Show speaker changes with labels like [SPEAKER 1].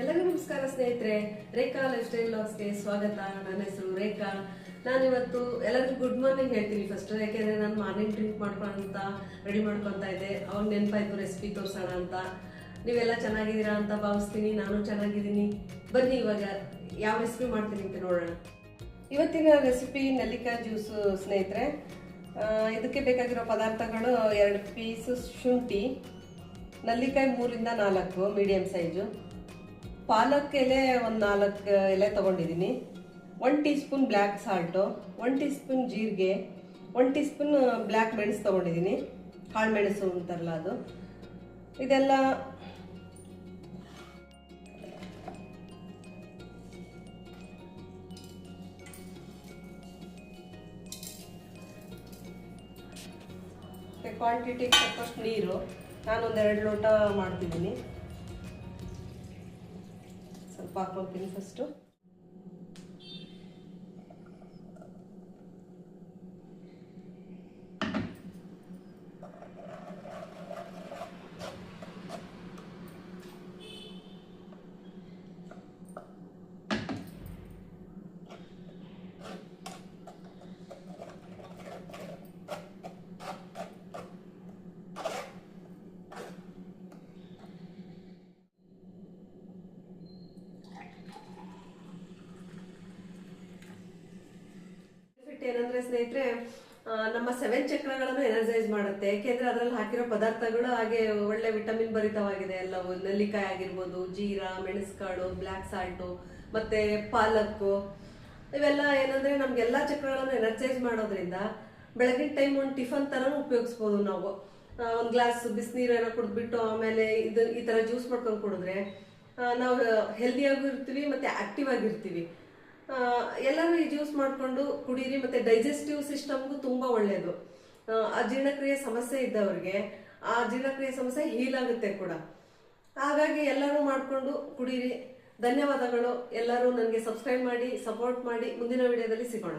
[SPEAKER 1] ಎಲ್ಲರಿಗೂ ನಮಸ್ಕಾರ ಸ್ನೇಹಿತರೆ. ರೇಖಾ ಲೈಫ್ ಸ್ಟೈಲ್ ವ್ಲಾಗ್ಸ್ಗೆ ಸ್ವಾಗತ. ನನ್ನ ಹೆಸರು ರೇಖಾ. ನಾನಿವತ್ತು ಎಲ್ಲರಿಗೂ ಗುಡ್ ಮಾರ್ನಿಂಗ್ ಹೇಳ್ತೀನಿ ಫಸ್ಟ್, ಯಾಕೆಂದ್ರೆ ನಾನು ಮಾರ್ನಿಂಗ್ ಡ್ರಿಂಕ್ ಮಾಡ್ಕೊಂತ ರೆಡಿ ಮಾಡ್ಕೊತಾ ಇದ್ದೆ. ಅವಾಗ ನೆನಪಾಯ್ತು ರೆಸಿಪಿ ತೋರಿಸೋಣ ಅಂತ. ನೀವೆಲ್ಲ ಚೆನ್ನಾಗಿದ್ದೀರಾ ಅಂತ ಭಾವಿಸ್ತೀನಿ. ನಾನು ಚೆನ್ನಾಗಿದ್ದೀನಿ. ಬನ್ನಿ ಇವಾಗ ಯಾವ ರೆಸಿಪಿ ಮಾಡ್ತೀನಿ ಅಂತ ನೋಡೋಣ. ಇವತ್ತಿನ ರೆಸಿಪಿ ನೆಲ್ಲಿಕಾಯಿ ಜ್ಯೂಸು ಸ್ನೇಹಿತರೆ. ಇದಕ್ಕೆ ಬೇಕಾಗಿರೋ ಪದಾರ್ಥಗಳು 2 ಪೀಸು ಶುಂಠಿ, ನಲ್ಲಿಕಾಯಿ 3ರಿಂದ 4 ಮೀಡಿಯಂ ಸೈಜು, ಪಾಲಕ್ ಎಲೆ ಒಂದು 4 ಎಲೆ ತೊಗೊಂಡಿದ್ದೀನಿ, 1 tea spoon black salt, 1 tea spoon ಜೀರಿಗೆ, 1 ಟೀ ಸ್ಪೂನ್ ಬ್ಲ್ಯಾಕ್ ಮೆಣಸು ತೊಗೊಂಡಿದ್ದೀನಿ, ಕಾಳು ಮೆಣಸು ಅಂತಾರಲ್ಲ ಅದು. ಇದೆಲ್ಲ ಕ್ವಾಂಟಿಟಿಗೆ ತಕ್ಕಷ್ಟು ನೀರು. ನಾನೊಂದು 2 ಲೋಟ ಮಾಡ್ತಿದ್ದೀನಿ. ಸ್ವಲ್ಪ ಹಾಕ್ಕೊಳ್ತೀನಿ ಫಸ್ಟು. ಏನಂದ್ರೆ ಸ್ನೇಹಿತರೆ, ನಮ್ಮ 7 ಚಕ್ರಗಳನ್ನು ಎನರ್ಜೈಸ್ ಮಾಡುತ್ತೆ. ಯಾಕೆಂದ್ರೆ ಅದರಲ್ಲಿ ಹಾಕಿರೋ ಪದಾರ್ಥಗಳು ಹಾಗೆ ಒಳ್ಳೆ ವಿಟಮಿನ್ ಭರಿತವಾಗಿದೆ ಎಲ್ಲವೂ. ನೆಲ್ಲಿಕಾಯಿ ಆಗಿರ್ಬೋದು, ಜೀರಾ, ಮೆಣಸುಕಾಳು, ಬ್ಲ್ಯಾಕ್ ಸಾಲ್ಟು, ಮತ್ತೆ ಪಾಲಕ್ಕು, ಇವೆಲ್ಲ ಏನಂದ್ರೆ ನಮ್ಗೆಲ್ಲಾ ಚಕ್ರಗಳನ್ನು ಎನರ್ಜೈಸ್ ಮಾಡೋದ್ರಿಂದ ಬೆಳಗಿನ ಟೈಮ್ ಒಂದು ಟಿಫನ್ ತರನು ಉಪಯೋಗಿಸ್ಬೋದು ನಾವು. ಒಂದು ಗ್ಲಾಸ್ ಬಿಸಿನೀರು ಏನೋ ಕುಡಿದ್ಬಿಟ್ಟು ಆಮೇಲೆ ಈ ತರ ಜ್ಯೂಸ್ ಮಾಡ್ಕೊಂಡು ಕುಡಿದ್ರೆ ನಾವು ಹೆಲ್ದಿಯಾಗೂ ಇರ್ತೀವಿ ಮತ್ತೆ ಆಕ್ಟಿವ್ ಆಗಿರ್ತೀವಿ. ಎಲ್ಲರೂ ಈ ಜ್ಯೂಸ್ ಮಾಡಿಕೊಂಡು ಕುಡೀರಿ. ಮತ್ತೆ ಡೈಜೆಸ್ಟಿವ್ ಸಿಸ್ಟಮ್ಗೂ ತುಂಬಾ ಒಳ್ಳೆಯದು. ಅಜೀರ್ಣಕ್ರಿಯೆ ಸಮಸ್ಯೆ ಇದ್ದವ್ರಿಗೆ ಆ ಜೀರ್ಣಕ್ರಿಯೆ ಸಮಸ್ಯೆ ಹೀಲ್ ಆಗುತ್ತೆ ಕೂಡ. ಹಾಗಾಗಿ ಎಲ್ಲರೂ ಮಾಡಿಕೊಂಡು ಕುಡೀರಿ. ಧನ್ಯವಾದಗಳು. ಎಲ್ಲರೂ ನನಗೆ ಸಬ್ಸ್ಕ್ರೈಬ್ ಮಾಡಿ, ಸಪೋರ್ಟ್ ಮಾಡಿ. ಮುಂದಿನ ವಿಡಿಯೋದಲ್ಲಿ ಸಿಗೋಣ.